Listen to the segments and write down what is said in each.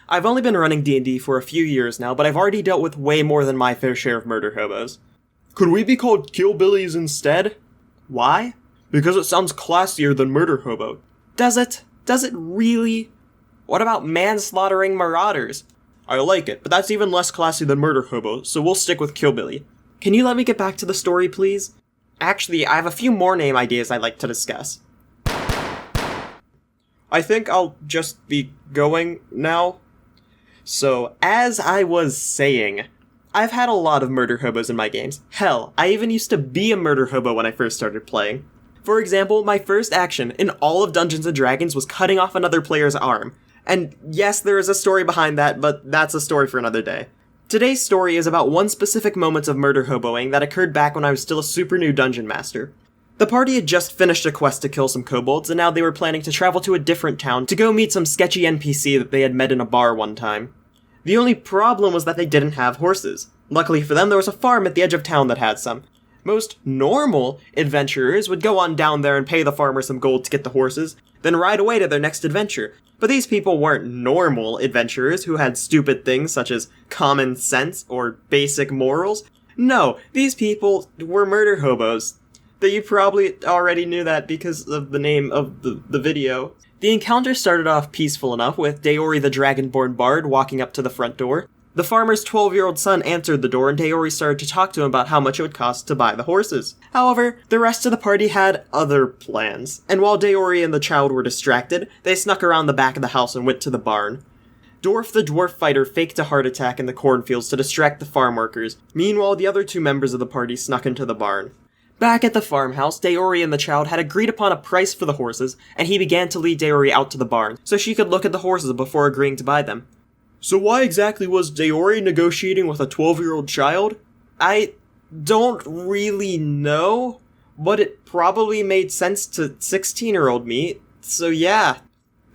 I've only been running D&D for a few years now, but I've already dealt with way more than my fair share of murderhobos. Could we be called killbillies instead? Why? Because it sounds classier than murderhobo. Does it? Does it really? What about manslaughtering marauders? I like it, but that's even less classy than murderhobo, so we'll stick with killbilly. Can you let me get back to the story, please? Actually, I have a few more name ideas I'd like to discuss. I think I'll just be going now. So, as I was saying, I've had a lot of murder hobos in my games. Hell, I even used to be a murder hobo when I first started playing. For example, my first action in all of Dungeons & Dragons was cutting off another player's arm. And yes, there is a story behind that, but that's a story for another day. Today's story is about one specific moment of murder hoboing that occurred back when I was still a super new dungeon master. The party had just finished a quest to kill some kobolds, and now they were planning to travel to a different town to go meet some sketchy NPC that they had met in a bar one time. The only problem was that they didn't have horses. Luckily for them, there was a farm at the edge of town that had some. Most normal adventurers would go on down there and pay the farmer some gold to get the horses, then ride away to their next adventure. But these people weren't normal adventurers who had stupid things such as common sense or basic morals. No, these people were murder hobos. That you probably already knew that because of the name of the video. The encounter started off peaceful enough with DAORI the Dragonborn Bard walking up to the front door. The farmer's 12-year-old son answered the door and DAORI started to talk to him about how much it would cost to buy the horses. However, the rest of the party had other plans, and while DAORI and the child were distracted, they snuck around the back of the house and went to the barn. DORF the dwarf fighter faked a heart attack in the cornfields to distract the farm workers. Meanwhile, the other two members of the party snuck into the barn. Back at the farmhouse, DAORI and the child had agreed upon a price for the horses, and he began to lead DAORI out to the barn, so she could look at the horses before agreeing to buy them. So why exactly was DAORI negotiating with a 12-year-old child? I don't really know, but it probably made sense to 16-year-old me, so yeah,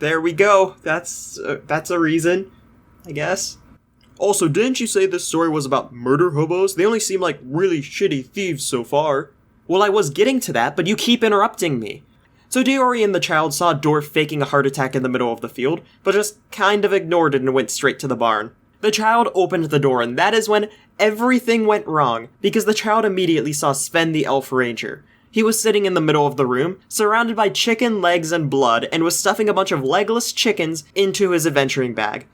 there we go. That's a reason, I guess. Also, didn't you say this story was about murder hobos? They only seem like really shitty thieves so far. Well, I was getting to that, but you keep interrupting me. So DAORI and the child saw DORF faking a heart attack in the middle of the field, but just kind of ignored it and went straight to the barn. The child opened the door, and that is when everything went wrong, because the child immediately saw Sven the Elf Ranger. He was sitting in the middle of the room, surrounded by chicken legs and blood, and was stuffing a bunch of legless chickens into his adventuring bag.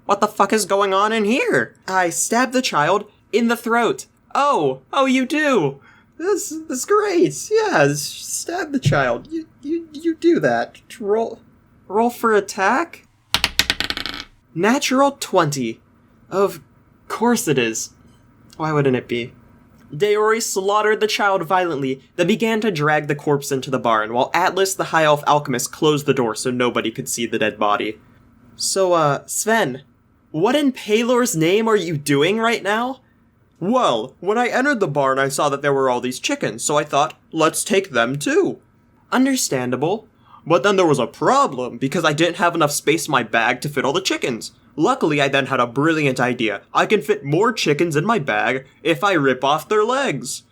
What the fuck is going on in here? I stabbed the child in the throat. Oh, you do? That's great. Yeah, stab the child. You do that. Roll for attack? Natural 20. Of course it is. Why wouldn't it be? DAORI slaughtered the child violently, then began to drag the corpse into the barn, while Atlas, the high elf alchemist, closed the door so nobody could see the dead body. So, Sven, what in Palor's name are you doing right now? Well, when I entered the barn, I saw that there were all these chickens, so I thought, let's take them too. Understandable. But then there was a problem, because I didn't have enough space in my bag to fit all the chickens. Luckily, I then had a brilliant idea. I can fit more chickens in my bag if I rip off their legs.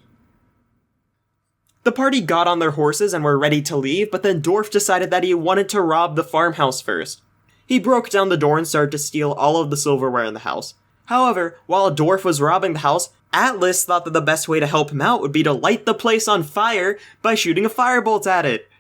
The party got on their horses and were ready to leave, but then DORF decided that he wanted to rob the farmhouse first. He broke down the door and started to steal all of the silverware in the house. However, while DORF was robbing the house, Atlas thought that the best way to help him out would be to light the place on fire by shooting a firebolt at it.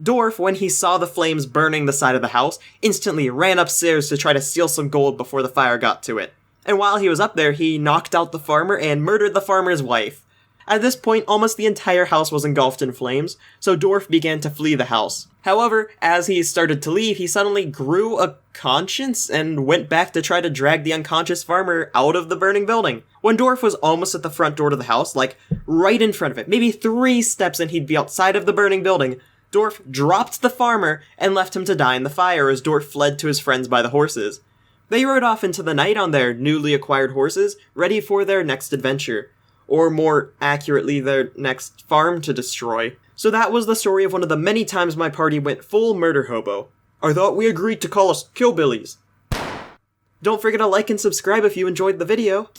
DORF, when he saw the flames burning the side of the house, instantly ran upstairs to try to steal some gold before the fire got to it. And while he was up there, he knocked out the farmer and murdered the farmer's wife. At this point, almost the entire house was engulfed in flames, so DORF began to flee the house. However, as he started to leave, he suddenly grew a conscience and went back to try to drag the unconscious farmer out of the burning building. When DORF was almost at the front door to the house, like right in front of it, maybe 3 steps and he'd be outside of the burning building, DORF dropped the farmer and left him to die in the fire as DORF fled to his friends by the horses. They rode off into the night on their newly acquired horses, ready for their next adventure. Or more accurately, their next farm to destroy. So that was the story of one of the many times my party went full murder hobo. I thought we agreed to call us killbillies. Don't forget to like and subscribe if you enjoyed the video.